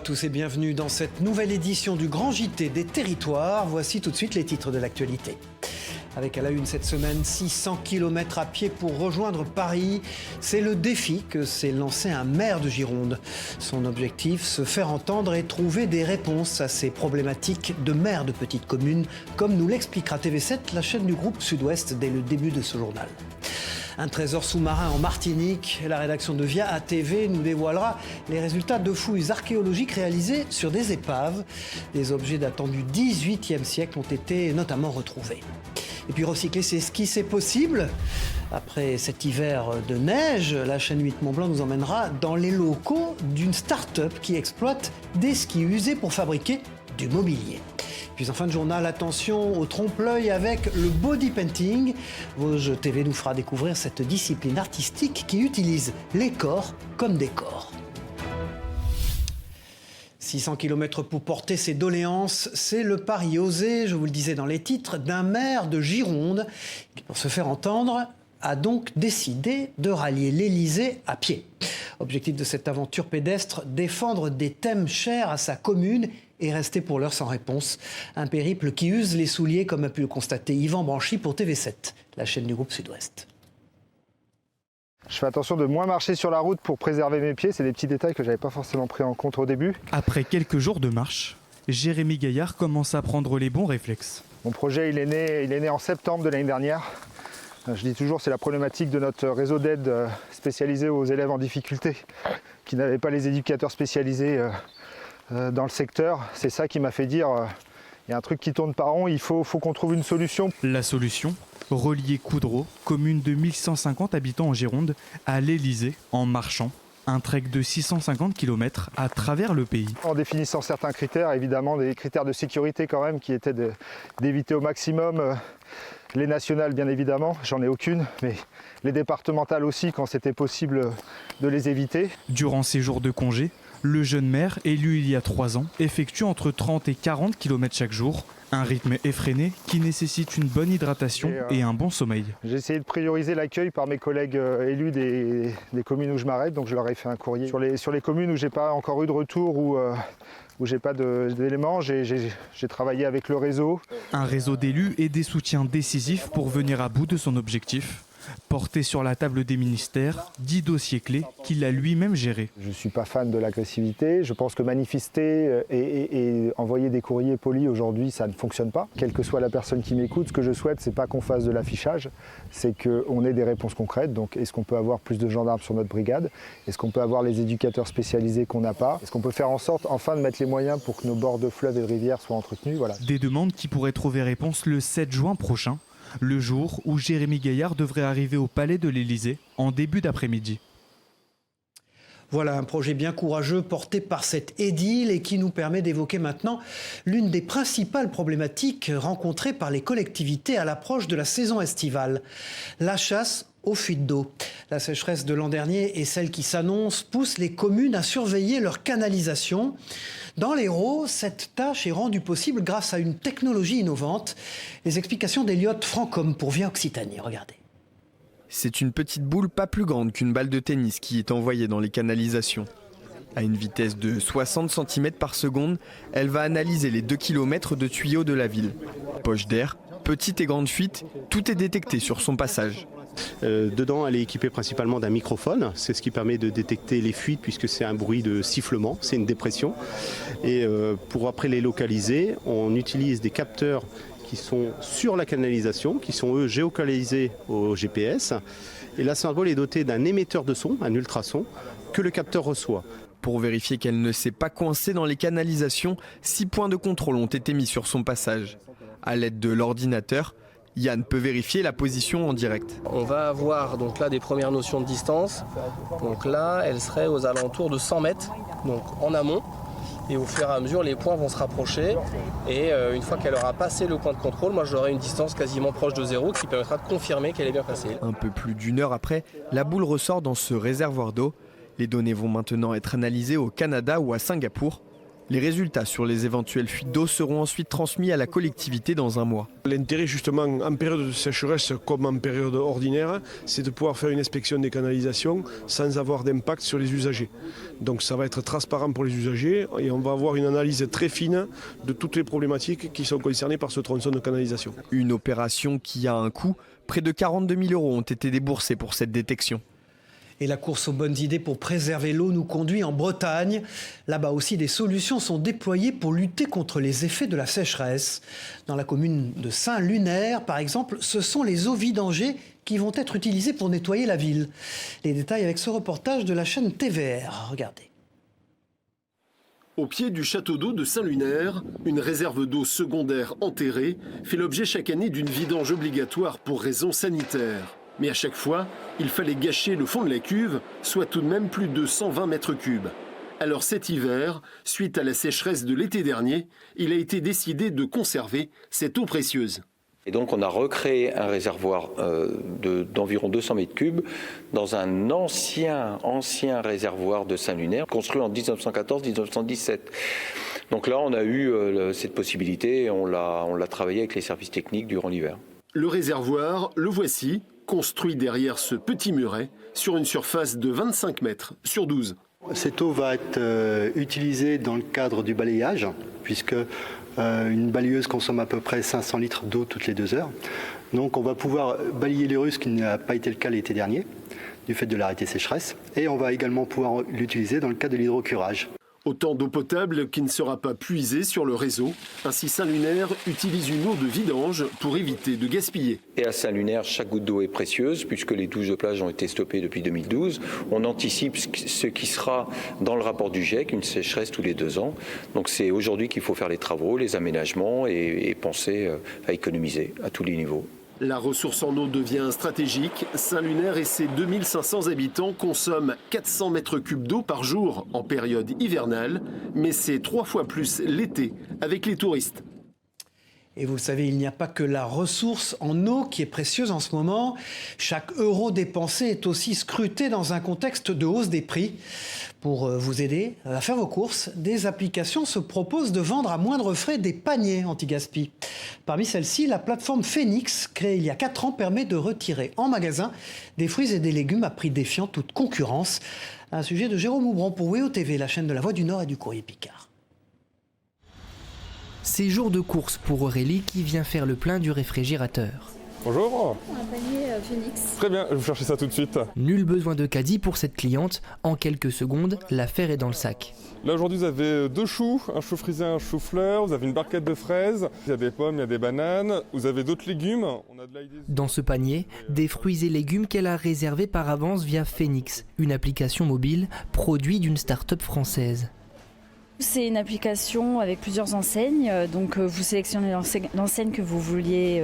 tous et bienvenue dans cette nouvelle édition du Grand JT des Territoires. Voici tout de suite les titres de l'actualité. Avec à la une cette semaine, 600 km à pied pour rejoindre Paris. C'est le défi que s'est lancé un maire de Gironde. Son objectif, se faire entendre et trouver des réponses à ces problématiques de maire de petite commune, comme nous l'expliquera TV7, la chaîne du groupe Sud-Ouest, dès le début de ce journal. Un trésor sous-marin en Martinique. La rédaction de Via ATV nous dévoilera les résultats de fouilles archéologiques réalisées sur des épaves. Des objets datant du XVIIIe siècle ont été notamment retrouvés. Et puis recycler ses skis, c'est possible. Après cet hiver de neige, la chaîne 8 Mont-Blanc nous emmènera dans les locaux d'une start-up qui exploite des skis usés pour fabriquer du mobilier. Puis en fin de journal, attention au trompe-l'œil avec le body painting. Vosges TV nous fera découvrir cette discipline artistique qui utilise les corps comme décor. 600 km pour porter ses doléances, c'est le pari osé, je vous le disais dans les titres, d'un maire de Gironde qui, pour se faire entendre, a donc décidé de rallier l'Élysée à pied. Objectif de cette aventure pédestre, défendre des thèmes chers à sa commune et rester pour l'heure sans réponse. Un périple qui use les souliers, comme a pu le constater Yvan Branchy pour TV7, la chaîne du groupe Sud-Ouest. Je fais attention de moins marcher sur la route pour préserver mes pieds. C'est des petits détails que je n'avais pas forcément pris en compte au début. Après quelques jours de marche, Jérémy Gaillard commence à prendre les bons réflexes. Mon projet, il est né en septembre de l'année dernière. Je dis toujours, c'est la problématique de notre réseau d'aide spécialisé aux élèves en difficulté, qui n'avaient pas les éducateurs spécialisés dans le secteur. C'est ça qui m'a fait dire, il y a un truc qui tourne pas rond, il faut qu'on trouve une solution. La solution ? Relier Coudreau, commune de 1150 habitants en Gironde, à l'Élysée en marchant. Un trek de 650 km à travers le pays. En définissant certains critères, évidemment des critères de sécurité quand même, qui étaient d'éviter au maximum les nationales bien évidemment, j'en ai aucune, mais les départementales aussi quand c'était possible de les éviter. Durant ces jours de congé, le jeune maire, élu il y a 3 ans, effectue entre 30 et 40 km chaque jour. Un rythme effréné qui nécessite une bonne hydratation et un bon sommeil. J'ai essayé de prioriser l'accueil par mes collègues élus des communes où je m'arrête, donc je leur ai fait un courrier. Sur les communes où j'ai pas encore eu de retour ou où j'ai pas d'éléments, j'ai travaillé avec le réseau. Un réseau d'élus et des soutiens décisifs pour venir à bout de son objectif. Porté sur la table des ministères, 10 dossiers clés qu'il a lui-même gérés. Je ne suis pas fan de l'agressivité. Je pense que manifester et envoyer des courriers polis aujourd'hui, ça ne fonctionne pas. Quelle que soit la personne qui m'écoute, ce que je souhaite, c'est pas qu'on fasse de l'affichage, c'est qu'on ait des réponses concrètes. Donc, est-ce qu'on peut avoir plus de gendarmes sur notre brigade? Est-ce qu'on peut avoir les éducateurs spécialisés qu'on n'a pas? Est-ce qu'on peut faire en sorte, enfin, de mettre les moyens pour que nos bords de fleuves et de rivières soient entretenus? Voilà. Des demandes qui pourraient trouver réponse le 7 juin prochain. Le jour où Jérémy Gaillard devrait arriver au palais de l'Élysée en début d'après-midi. Voilà un projet bien courageux porté par cette édile et qui nous permet d'évoquer maintenant l'une des principales problématiques rencontrées par les collectivités à l'approche de la saison estivale, la chasse aux fuites d'eau. La sécheresse de l'an dernier et celle qui s'annonce poussent les communes à surveiller leur canalisation. Dans l'Hérault, cette tâche est rendue possible grâce à une technologie innovante. Les explications d'Eliott Francom pour Via Occitanie. Regardez. C'est une petite boule pas plus grande qu'une balle de tennis qui est envoyée dans les canalisations. À une vitesse de 60 cm par seconde, elle va analyser les 2 km de tuyaux de la ville. Poche d'air, petite et grande fuite, tout est détecté sur son passage. Dedans, elle est équipée principalement d'un microphone. C'est ce qui permet de détecter les fuites puisque c'est un bruit de sifflement, c'est une dépression. Et pour après les localiser, on utilise des capteurs qui sont sur la canalisation, qui sont eux géolocalisés au GPS. Et la Sainte-Bolle est dotée d'un émetteur de son, un ultrason, que le capteur reçoit. Pour vérifier qu'elle ne s'est pas coincée dans les canalisations, 6 points de contrôle ont été mis sur son passage. À l'aide de l'ordinateur, Yann peut vérifier la position en direct. On va avoir donc là des premières notions de distance. Donc là, elle serait aux alentours de 100 mètres, donc en amont. Et au fur et à mesure, les points vont se rapprocher. Et une fois qu'elle aura passé le point de contrôle, moi j'aurai une distance quasiment proche de 0 qui permettra de confirmer qu'elle est bien passée. Un peu plus d'1 heure après, la boule ressort dans ce réservoir d'eau. Les données vont maintenant être analysées au Canada ou à Singapour. Les résultats sur les éventuelles fuites d'eau seront ensuite transmis à la collectivité dans un mois. L'intérêt justement en période de sécheresse comme en période ordinaire, c'est de pouvoir faire une inspection des canalisations sans avoir d'impact sur les usagers. Donc ça va être transparent pour les usagers et on va avoir une analyse très fine de toutes les problématiques qui sont concernées par ce tronçon de canalisation. Une opération qui a un coût. Près de 42 000 € ont été déboursés pour cette détection. Et la course aux bonnes idées pour préserver l'eau nous conduit en Bretagne. Là-bas aussi, des solutions sont déployées pour lutter contre les effets de la sécheresse. Dans la commune de Saint-Lunaire, par exemple, ce sont les eaux vidangées qui vont être utilisées pour nettoyer la ville. Les détails avec ce reportage de la chaîne TVR. Regardez. Au pied du château d'eau de Saint-Lunaire, une réserve d'eau secondaire enterrée fait l'objet chaque année d'une vidange obligatoire pour raisons sanitaires. Mais à chaque fois, il fallait gâcher le fond de la cuve, soit tout de même plus de 120 mètres cubes. Alors cet hiver, suite à la sécheresse de l'été dernier, il a été décidé de conserver cette eau précieuse. Et donc on a recréé un réservoir d'environ 200 mètres cubes dans un ancien réservoir de Saint-Lunaire, construit en 1914-1917. Donc là on a eu cette possibilité et on l'a travaillé avec les services techniques durant l'hiver. Le réservoir, le voici, construit derrière ce petit muret, sur une surface de 25 mètres sur 12. Cette eau va être utilisée dans le cadre du balayage, puisque une balayeuse consomme à peu près 500 litres d'eau toutes les 2 heures. Donc on va pouvoir balayer les rues, ce qui n'a pas été le cas l'été dernier, du fait de l'arrêté sécheresse. Et on va également pouvoir l'utiliser dans le cadre de l'hydrocurage. Autant d'eau potable qui ne sera pas puisée sur le réseau. Ainsi, Saint-Lunaire utilise une eau de vidange pour éviter de gaspiller. Et à Saint-Lunaire, chaque goutte d'eau est précieuse puisque les douches de plage ont été stoppées depuis 2012. On anticipe ce qui sera dans le rapport du GIEC, une sécheresse tous les 2 ans. Donc c'est aujourd'hui qu'il faut faire les travaux, les aménagements et penser à économiser à tous les niveaux. La ressource en eau devient stratégique. Saint-Lunaire et ses 2500 habitants consomment 400 mètres cubes d'eau par jour en période hivernale, mais c'est 3 fois plus l'été avec les touristes. Et vous le savez, il n'y a pas que la ressource en eau qui est précieuse en ce moment. Chaque euro dépensé est aussi scruté dans un contexte de hausse des prix. Pour vous aider à faire vos courses, des applications se proposent de vendre à moindre frais des paniers anti-gaspi. Parmi celles-ci, la plateforme Phoenix, créée il y a 4 ans, permet de retirer en magasin des fruits et des légumes à prix défiant toute concurrence. Un sujet de Jérôme Houbron pour WEO TV, la chaîne de la Voix du Nord et du Courrier Picard. C'est jour de course pour Aurélie qui vient faire le plein du réfrigérateur. Bonjour. Un panier Phoenix. Très bien, je vais vous chercher ça tout de suite. Nul besoin de caddie pour cette cliente. En quelques secondes, l'affaire est dans le sac. Là aujourd'hui vous avez 2 choux, un chou frisé, un chou-fleur, vous avez une barquette de fraises, il y a des pommes, il y a des bananes, vous avez d'autres légumes. On a de l'ail. Dans ce panier, des fruits et légumes qu'elle a réservés par avance via Phoenix, une application mobile produit d'une start-up française. C'est une application avec plusieurs enseignes, donc vous sélectionnez l'enseigne que vous vouliez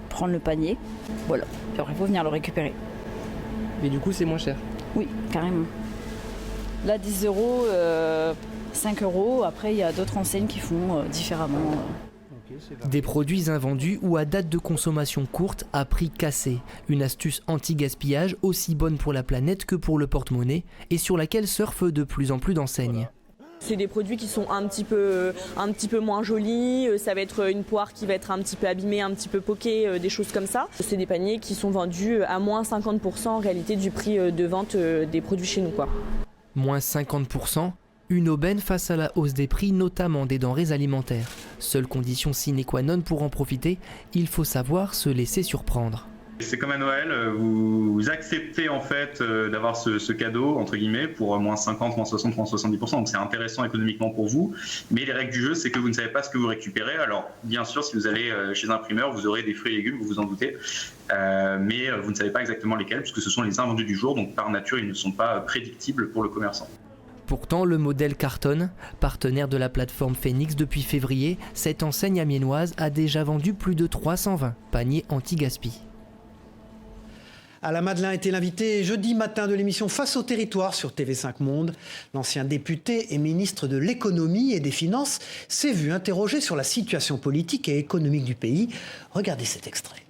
prendre le panier. Voilà, puis après il faut venir le récupérer. Mais du coup c'est moins cher? Oui, carrément. Là 10 €, 5 €, après il y a d'autres enseignes qui font différemment. Des produits invendus ou à date de consommation courte à prix cassé. Une astuce anti-gaspillage aussi bonne pour la planète que pour le porte-monnaie et sur laquelle surfent de plus en plus d'enseignes. C'est des produits qui sont un petit peu moins jolis, ça va être une poire qui va être un petit peu abîmée, un petit peu poquée, des choses comme ça. C'est des paniers qui sont vendus à moins 50% en réalité du prix de vente des produits chez nous, quoi. Moins 50%, une aubaine face à la hausse des prix, notamment des denrées alimentaires. Seule condition sine qua non pour en profiter, il faut savoir se laisser surprendre. C'est comme à Noël, vous acceptez en fait d'avoir ce cadeau entre guillemets pour moins 50, moins 60, moins 70%, donc c'est intéressant économiquement pour vous, mais les règles du jeu c'est que vous ne savez pas ce que vous récupérez. Alors bien sûr si vous allez chez un imprimeur vous aurez des fruits et légumes, vous vous en doutez, mais vous ne savez pas exactement lesquels puisque ce sont les invendus du jour, donc par nature ils ne sont pas prédictibles pour le commerçant. Pourtant, le modèle cartonne. Partenaire de la plateforme Phoenix depuis février, cette enseigne amiénoise a déjà vendu plus de 320 paniers anti-gaspi. Alain Madelin était l'invité jeudi matin de l'émission Face au territoire sur TV5 Monde. L'ancien député et ministre de l'économie et des finances s'est vu interrogé sur la situation politique et économique du pays. Regardez cet extrait.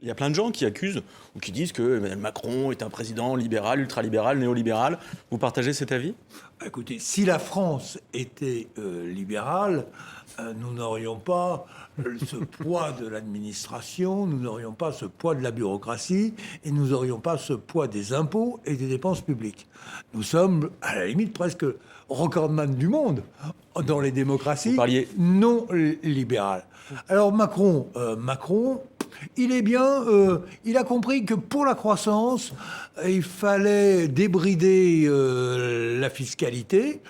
Il y a plein de gens qui accusent ou qui disent que Emmanuel Macron est un président libéral, ultralibéral, néolibéral. Vous partagez cet avis ? Écoutez, si la France était libérale, nous n'aurions pas ce poids de l'administration, nous n'aurions pas ce poids de la bureaucratie et nous n'aurions pas ce poids des impôts et des dépenses publiques. Nous sommes, à la limite, presque recordman du monde dans les démocraties non libérales. Alors Macron, il est bien, il a compris que pour la croissance, il fallait débrider la fiscalité,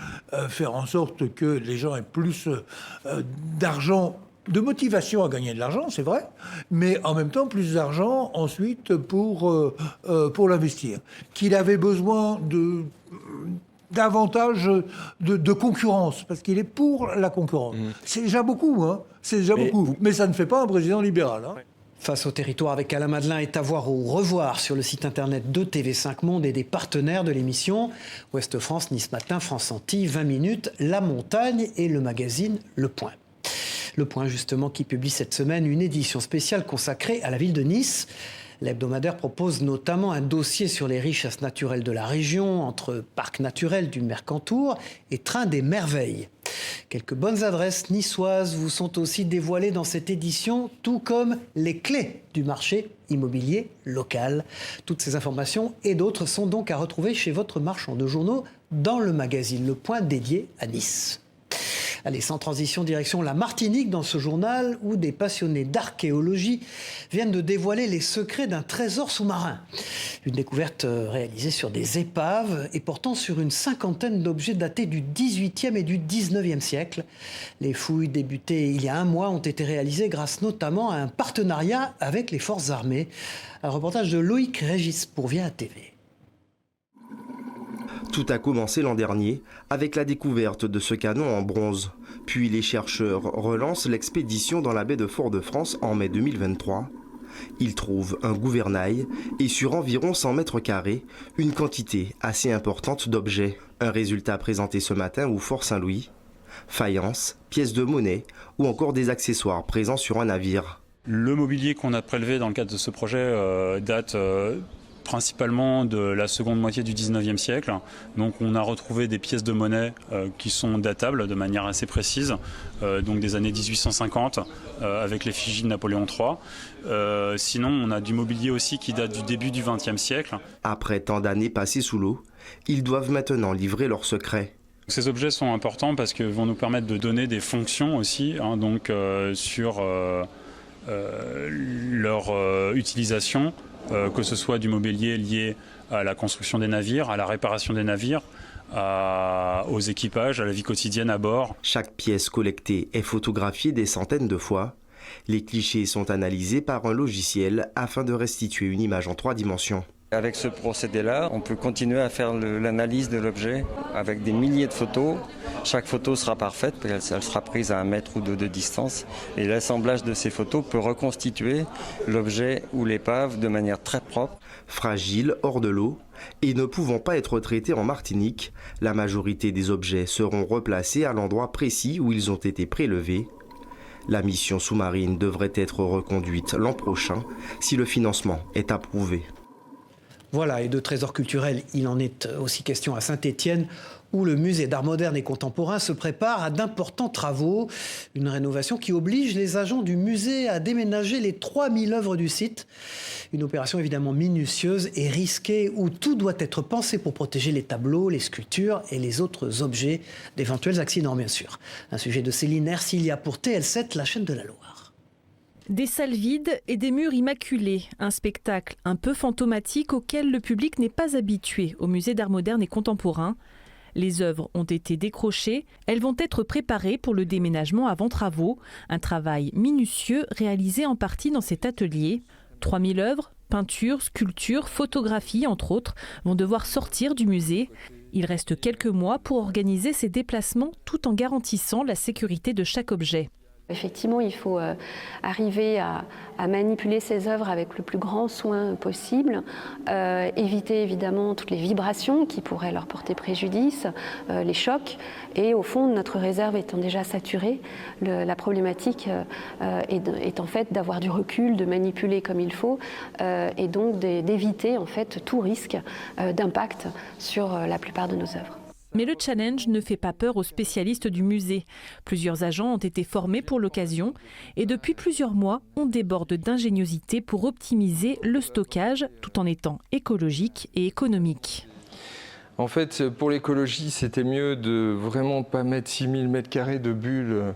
faire en sorte que les gens aient plus d'argent, de motivation à gagner de l'argent, c'est vrai, mais en même temps plus d'argent ensuite pour l'investir. Qu'il avait besoin davantage de concurrence, parce qu'il est pour la concurrence. C'est déjà beaucoup, hein. C'est déjà beaucoup. Mais ça ne fait pas un président libéral. Hein. Face au territoire avec Alain Madelin est à voir ou revoir sur le site internet de TV5 Monde et des partenaires de l'émission. Ouest France, Nice Matin, France Antilles, 20 minutes, La Montagne et le magazine Le Point. Le Point, justement, qui publie cette semaine une édition spéciale consacrée à la ville de Nice. L'hebdomadaire propose notamment un dossier sur les richesses naturelles de la région, entre parc naturel du Mercantour et train des merveilles. Quelques bonnes adresses niçoises vous sont aussi dévoilées dans cette édition, tout comme les clés du marché immobilier local. Toutes ces informations et d'autres sont donc à retrouver chez votre marchand de journaux dans le magazine Le Point dédié à Nice. Allez, sans transition, direction la Martinique dans ce journal où des passionnés d'archéologie viennent de dévoiler les secrets d'un trésor sous-marin. Une découverte réalisée sur des épaves et portant sur une cinquantaine d'objets datés du XVIIIe et du XIXe siècle. Les fouilles débutées il y a un mois ont été réalisées grâce notamment à un partenariat avec les forces armées. Un reportage de Loïc Régis pour VIA TV. Tout a commencé l'an dernier avec la découverte de ce canon en bronze. Puis les chercheurs relancent l'expédition dans la baie de Fort-de-France en mai 2023. Ils trouvent un gouvernail et sur environ 100 mètres carrés, une quantité assez importante d'objets. Un résultat présenté ce matin au Fort Saint-Louis. Faïences, pièces de monnaie ou encore des accessoires présents sur un navire. Le mobilier qu'on a prélevé dans le cadre de ce projet date principalement de la seconde moitié du 19e siècle. Donc on a retrouvé des pièces de monnaie qui sont datables de manière assez précise, donc des années 1850 avec l'effigie de Napoléon III. Sinon on a du mobilier aussi qui date du début du 20e siècle. Après tant d'années passées sous l'eau, ils doivent maintenant livrer leurs secrets. Ces objets sont importants parce qu'ils vont nous permettre de donner des fonctions aussi, sur leur utilisation. Que ce soit du mobilier lié à la construction des navires, à la réparation des navires, aux équipages, à la vie quotidienne à bord. Chaque pièce collectée est photographiée des centaines de fois. Les clichés sont analysés par un logiciel afin de restituer une image en 3 dimensions. Avec ce procédé-là, on peut continuer à faire l'analyse de l'objet avec des milliers de photos. Chaque photo sera parfaite, elle sera prise à 1 mètre ou 2 de distance. Et l'assemblage de ces photos peut reconstituer l'objet ou l'épave de manière très propre. Fragile, hors de l'eau, et ne pouvant pas être traités en Martinique, la majorité des objets seront replacés à l'endroit précis où ils ont été prélevés. La mission sous-marine devrait être reconduite l'an prochain si le financement est approuvé. Voilà, et de trésors culturels, il en est aussi question à Saint-Étienne, où le musée d'art moderne et contemporain se prépare à d'importants travaux. Une rénovation qui oblige les agents du musée à déménager les 3000 œuvres du site. Une opération évidemment minutieuse et risquée, où tout doit être pensé pour protéger les tableaux, les sculptures et les autres objets d'éventuels accidents, bien sûr. Un sujet de Céline Ercilia pour TL7, la chaîne de la Loire. Des salles vides et des murs immaculés, un spectacle un peu fantomatique auquel le public n'est pas habitué au musée d'art moderne et contemporain. Les œuvres ont été décrochées, elles vont être préparées pour le déménagement avant travaux, un travail minutieux réalisé en partie dans cet atelier. 3000 œuvres, peintures, sculptures, photographies entre autres, vont devoir sortir du musée. Il reste quelques mois pour organiser ces déplacements tout en garantissant la sécurité de chaque objet. Effectivement, il faut arriver à manipuler ces œuvres avec le plus grand soin possible, éviter évidemment toutes les vibrations qui pourraient leur porter préjudice, les chocs. Et au fond, notre réserve étant déjà saturée, la problématique est en fait d'avoir du recul, de manipuler comme il faut, et donc d'éviter en fait tout risque d'impact sur la plupart de nos œuvres. Mais le challenge ne fait pas peur aux spécialistes du musée. Plusieurs agents ont été formés pour l'occasion et depuis plusieurs mois, on déborde d'ingéniosité pour optimiser le stockage tout en étant écologique et économique. En fait, pour l'écologie, c'était mieux de vraiment pas mettre 6000 m² de bulles.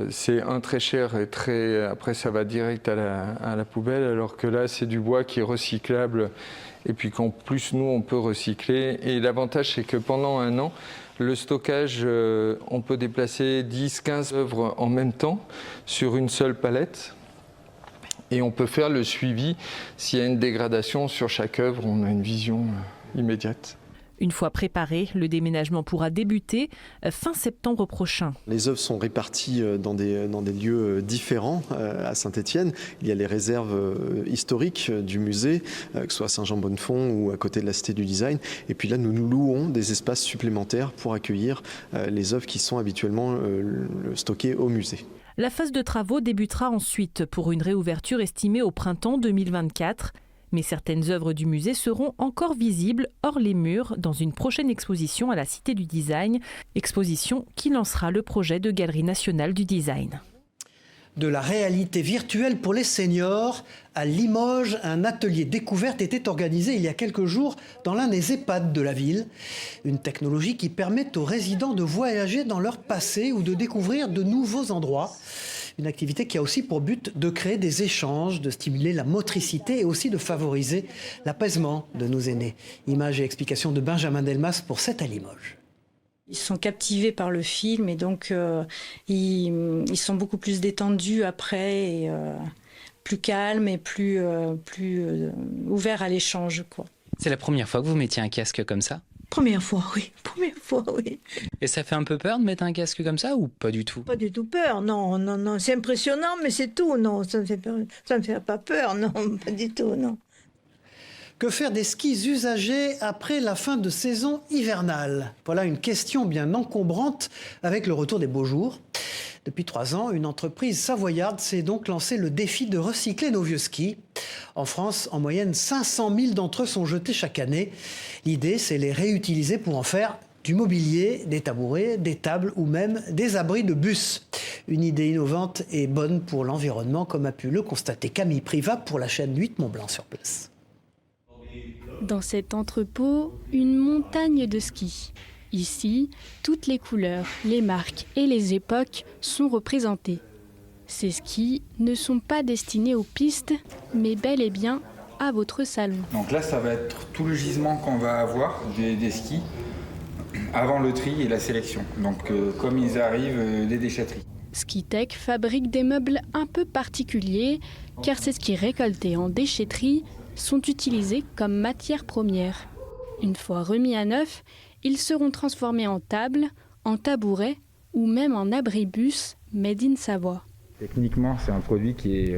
C'est très cher et après ça va direct à la poubelle, alors que là, c'est du bois qui est recyclable. Et puis qu'en plus, nous, on peut recycler. Et l'avantage, c'est que pendant un an, le stockage, on peut déplacer 10-15 œuvres en même temps sur une seule palette. Et on peut faire le suivi. S'il y a une dégradation sur chaque œuvre, on a une vision immédiate. Une fois préparé, le déménagement pourra débuter fin septembre prochain. Les œuvres sont réparties dans des lieux différents à Saint-Étienne. Il y a les réserves historiques du musée, que ce soit à Saint-Jean-Bonnefond ou à côté de la Cité du Design. Et puis là, nous louons des espaces supplémentaires pour accueillir les œuvres qui sont habituellement stockées au musée. La phase de travaux débutera ensuite pour une réouverture estimée au printemps 2024. Mais certaines œuvres du musée seront encore visibles hors les murs dans une prochaine exposition à la Cité du Design, exposition qui lancera le projet de Galerie nationale du design. De la réalité virtuelle pour les seniors, à Limoges, un atelier découverte était organisé il y a quelques jours dans l'un des EHPAD de la ville. Une technologie qui permet aux résidents de voyager dans leur passé ou de découvrir de nouveaux endroits. Une activité qui a aussi pour but de créer des échanges, de stimuler la motricité et aussi de favoriser l'apaisement de nos aînés. Images et explications de Benjamin Delmas pour 7 à Limoges. Ils sont captivés par le film et donc ils sont beaucoup plus détendus après et plus calmes et plus ouverts à l'échange, quoi. C'est la première fois que vous mettiez un casque comme ça ? Première fois, oui. Et ça fait un peu peur de mettre un casque comme ça ou pas du tout ? Pas du tout peur, non. C'est impressionnant, mais c'est tout, non. Ça me fait pas peur, non, pas du tout, non. Que faire des skis usagés après la fin de saison hivernale ? Voilà une question bien encombrante avec le retour des beaux jours. Depuis 3 ans, une entreprise savoyarde s'est donc lancé le défi de recycler nos vieux skis. En France, en moyenne, 500 000 d'entre eux sont jetés chaque année. L'idée, c'est les réutiliser pour en faire du mobilier, des tabourets, des tables ou même des abris de bus. Une idée innovante et bonne pour l'environnement, comme a pu le constater Camille Privat pour la chaîne 8 Mont-Blanc sur place. Dans cet entrepôt, une montagne de skis. Ici, toutes les couleurs, les marques et les époques sont représentées. Ces skis ne sont pas destinés aux pistes, mais bel et bien à votre salon. Donc là, ça va être tout le gisement qu'on va avoir des skis avant le tri et la sélection. Donc comme ils arrivent des déchetteries. Skitech fabrique des meubles un peu particuliers, car ces skis récoltés en déchetterie sont utilisés comme matière première. Une fois remis à neuf, ils seront transformés en tables, en tabourets ou même en abribus made in Savoie. Techniquement, c'est un produit qui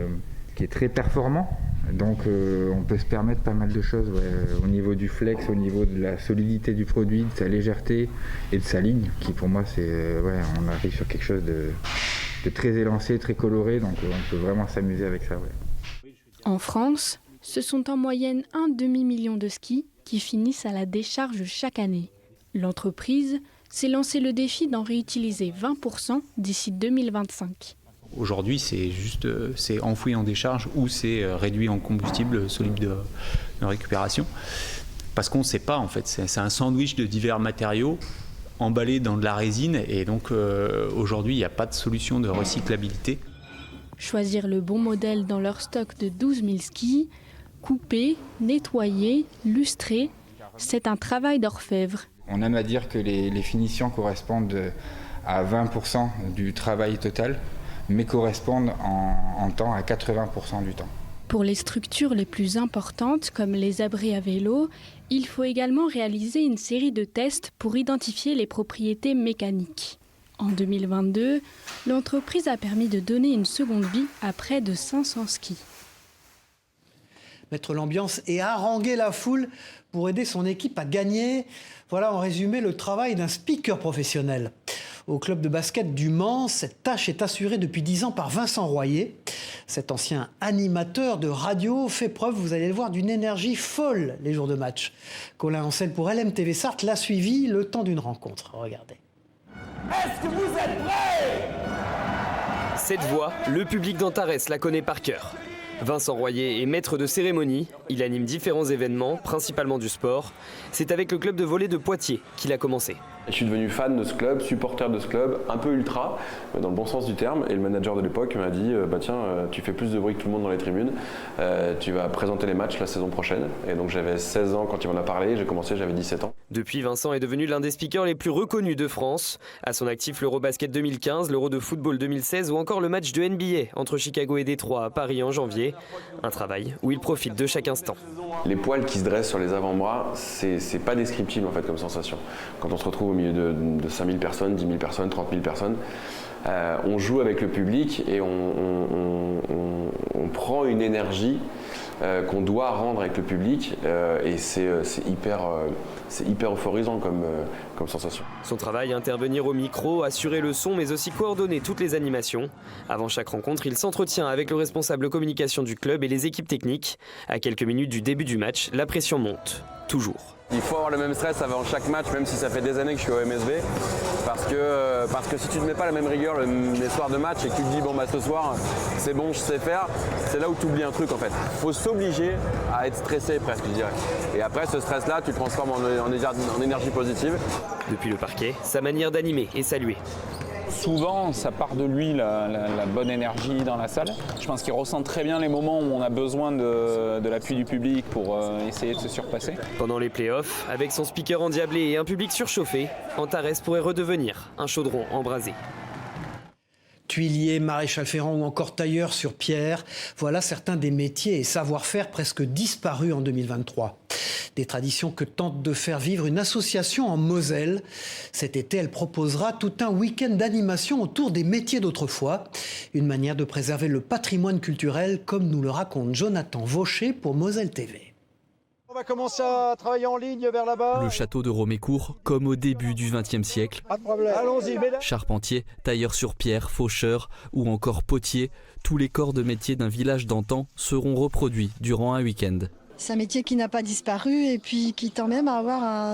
est très performant. Donc on peut se permettre pas mal de choses au niveau du flex, au niveau de la solidité du produit, de sa légèreté et de sa ligne, qui pour moi, on arrive sur quelque chose de très élancé, très coloré, donc on peut vraiment s'amuser avec ça. Ouais. En France, ce sont en moyenne 1 demi-million de skis qui finissent à la décharge chaque année. L'entreprise s'est lancé le défi d'en réutiliser 20% d'ici 2025. Aujourd'hui, c'est enfoui en décharge ou c'est réduit en combustible solide de récupération. Parce qu'on ne sait pas, en fait. C'est un sandwich de divers matériaux emballés dans de la résine. Et donc, aujourd'hui, il n'y a pas de solution de recyclabilité. Choisir le bon modèle dans leur stock de 12 000 skis, couper, nettoyer, lustrer, c'est un travail d'orfèvre. On aime à dire que les finitions correspondent à 20% du travail total, mais correspondent en temps à 80% du temps. Pour les structures les plus importantes, comme les abris à vélo, il faut également réaliser une série de tests pour identifier les propriétés mécaniques. En 2022, l'entreprise a permis de donner une seconde vie à près de 500 skis. Mettre l'ambiance et haranguer la foule pour aider son équipe à gagner. Voilà en résumé le travail d'un speaker professionnel. Au club de basket du Mans, cette tâche est assurée depuis 10 ans par Vincent Royer. Cet ancien animateur de radio fait preuve, vous allez le voir, d'une énergie folle les jours de match. Colin Ancel pour LMTV Sarthe l'a suivi le temps d'une rencontre. Regardez. Est-ce que vous êtes prêts ? Cette voix, le public d'Antares la connaît par cœur. Vincent Royer est maître de cérémonie. Il anime différents événements, principalement du sport. C'est avec le club de volley de Poitiers qu'il a commencé. Je suis devenu fan de ce club, supporter de ce club, un peu ultra, dans le bon sens du terme. Et le manager de l'époque m'a dit tiens, tu fais plus de bruit que tout le monde dans les tribunes, tu vas présenter les matchs la saison prochaine. Et donc j'avais 16 ans quand il m'en a parlé, j'ai commencé, j'avais 17 ans. Depuis, Vincent est devenu l'un des speakers les plus reconnus de France. À son actif, l'Eurobasket 2015, l'Euro de football 2016 ou encore le match de NBA entre Chicago et Détroit à Paris en janvier. Un travail où il profite de chaque instant. Les poils qui se dressent sur les avant-bras, c'est pas descriptible en fait comme sensation. Quand on se retrouve au milieu de 5000 personnes, 10 000 personnes, 30 000 personnes, on joue avec le public et on prend une énergie qu'on doit rendre avec le public et c'est hyper euphorisant comme sensation. Son travail, intervenir au micro, assurer le son mais aussi coordonner toutes les animations. Avant chaque rencontre, il s'entretient avec le responsable communication du club et les équipes techniques. À quelques minutes du début du match, la pression monte, toujours. Il faut avoir le même stress avant chaque match, même si ça fait des années que je suis au MSB, parce que si tu ne mets pas la même rigueur les soirs de match et que tu te dis ce soir c'est bon, je sais faire, c'est là où tu oublies un truc en fait. Il faut s'obliger à être stressé presque, je dirais. Et après ce stress-là, tu le transformes en énergie positive. Depuis le parquet, sa manière d'animer est saluée. Souvent, ça part de lui, la bonne énergie dans la salle. Je pense qu'il ressent très bien les moments où on a besoin de l'appui du public pour essayer de se surpasser. Pendant les playoffs, avec son speaker endiablé et un public surchauffé, Antares pourrait redevenir un chaudron embrasé. Tuilier, maréchal ferrant ou encore tailleur sur pierre, voilà certains des métiers et savoir-faire presque disparus en 2023. Des traditions que tente de faire vivre une association en Moselle. Cet été, elle proposera tout un week-end d'animation autour des métiers d'autrefois. Une manière de préserver le patrimoine culturel, comme nous le raconte Jonathan Vaucher pour Moselle TV. On va commencer à travailler en ligne vers là-bas. Le château de Romécourt, comme au début du XXe siècle. Pas de problème. Allons-y, mesdames. Charpentier, tailleur sur pierre, faucheur ou encore potier, tous les corps de métier d'un village d'antan seront reproduits durant un week-end. C'est un métier qui n'a pas disparu et puis qui tend même à avoir un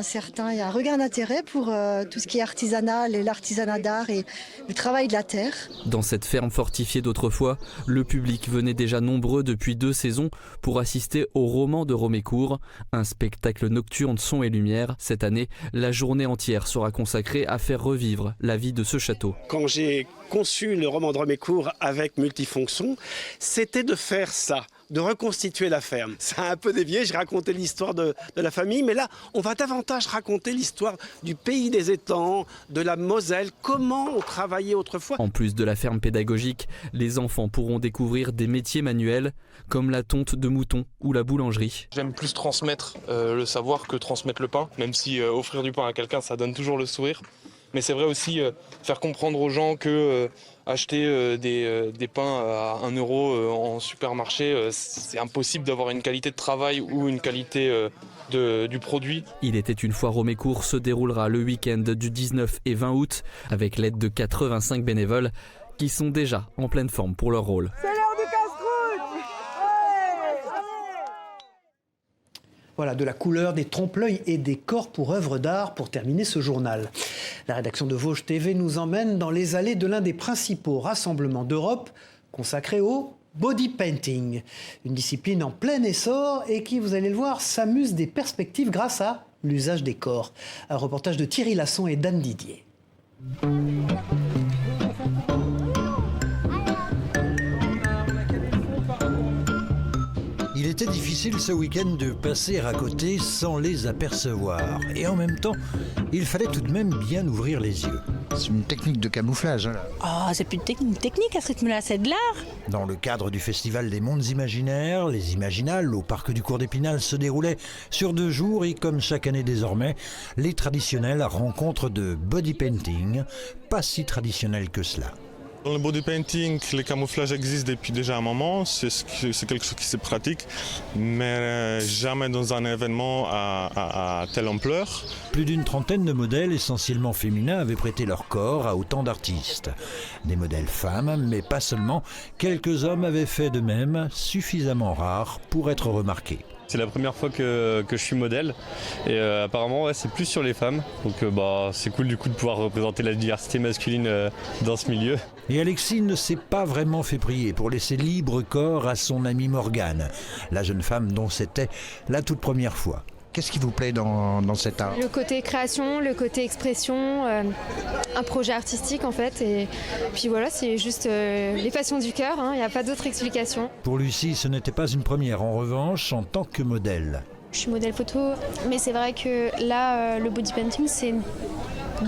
regain d'intérêt pour tout ce qui est artisanal et l'artisanat d'art et le travail de la terre. Dans cette ferme fortifiée d'autrefois, le public venait déjà nombreux depuis 2 saisons pour assister au roman de Romécourt, un spectacle nocturne son et lumière. Cette année, la journée entière sera consacrée à faire revivre la vie de ce château. Quand j'ai conçu le roman de Romécourt avec Multifonction, c'était de faire ça, de reconstituer la ferme. Ça a un peu dévié, j'ai raconté l'histoire de la famille, mais là, on va davantage raconter l'histoire du pays des étangs, de la Moselle, comment on travaillait autrefois. En plus de la ferme pédagogique, les enfants pourront découvrir des métiers manuels, comme la tonte de mouton ou la boulangerie. J'aime plus transmettre le savoir que transmettre le pain, même si offrir du pain à quelqu'un, ça donne toujours le sourire. Mais c'est vrai aussi faire comprendre aux gens que acheter des pains à 1 € en supermarché, c'est impossible d'avoir une qualité de travail ou une qualité du produit. Il était une fois Romécourt se déroulera le week-end du 19 et 20 août avec l'aide de 85 bénévoles qui sont déjà en pleine forme pour leur rôle. C'est l'heure du casse-croûte. Voilà, de la couleur, des trompe-l'œil et des corps pour œuvres d'art pour terminer ce journal. La rédaction de Vosges TV nous emmène dans les allées de l'un des principaux rassemblements d'Europe consacré au body painting. Une discipline en plein essor et qui, vous allez le voir, s'amuse des perspectives grâce à l'usage des corps. Un reportage de Thierry Lasson et Dan Didier. Il était difficile ce week-end de passer à côté sans les apercevoir. Et en même temps, il fallait tout de même bien ouvrir les yeux. C'est une technique de camouflage. Hein, là. Oh, c'est plus une technique à ce rythme-là, c'est de l'art. Dans le cadre du Festival des Mondes Imaginaires, les Imaginales au Parc du Cours d'Épinal se déroulaient sur 2 jours et comme chaque année désormais, les traditionnelles rencontres de body painting pas si traditionnel que cela. Dans le body painting, les camouflages existent depuis déjà un moment, c'est quelque chose qui se pratique, mais jamais dans un événement à telle ampleur. Plus d'une trentaine de modèles, essentiellement féminins, avaient prêté leur corps à autant d'artistes. Des modèles femmes, mais pas seulement. Quelques hommes avaient fait de même, suffisamment rares pour être remarqués. C'est la première fois que je suis modèle et apparemment c'est plus sur les femmes. Donc c'est cool du coup de pouvoir représenter la diversité masculine dans ce milieu. Et Alexis ne s'est pas vraiment fait prier pour laisser libre corps à son amie Morgane, la jeune femme dont c'était la toute première fois. Qu'est-ce qui vous plaît dans cet art ? Le côté création, le côté expression, un projet artistique en fait. Et puis voilà, c'est juste les passions du cœur, il n'y a pas d'autre explication. Pour Lucie, ce n'était pas une première, en revanche, en tant que modèle. Je suis modèle photo, mais c'est vrai que là, le body painting, c'est une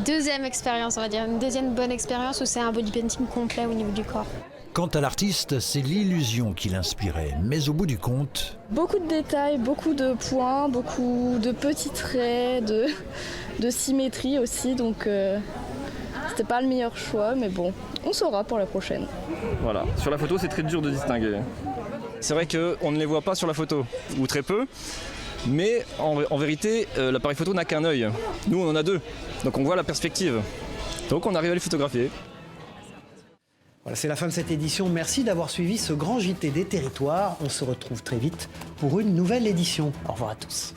deuxième expérience, on va dire. Une deuxième bonne expérience où c'est un body painting complet au niveau du corps. Quant à l'artiste, c'est l'illusion qui l'inspirait. Mais au bout du compte... Beaucoup de détails, beaucoup de points, beaucoup de petits traits, de symétrie aussi. Donc c'était pas le meilleur choix, mais bon, on saura pour la prochaine. Voilà, sur la photo c'est très dur de distinguer. C'est vrai qu'on ne les voit pas sur la photo, ou très peu. Mais en vérité, l'appareil photo n'a qu'un œil. Nous on en a deux, donc on voit la perspective. Donc on arrive à les photographier. Voilà, c'est la fin de cette édition. Merci d'avoir suivi ce grand JT des territoires. On se retrouve très vite pour une nouvelle édition. Au revoir à tous.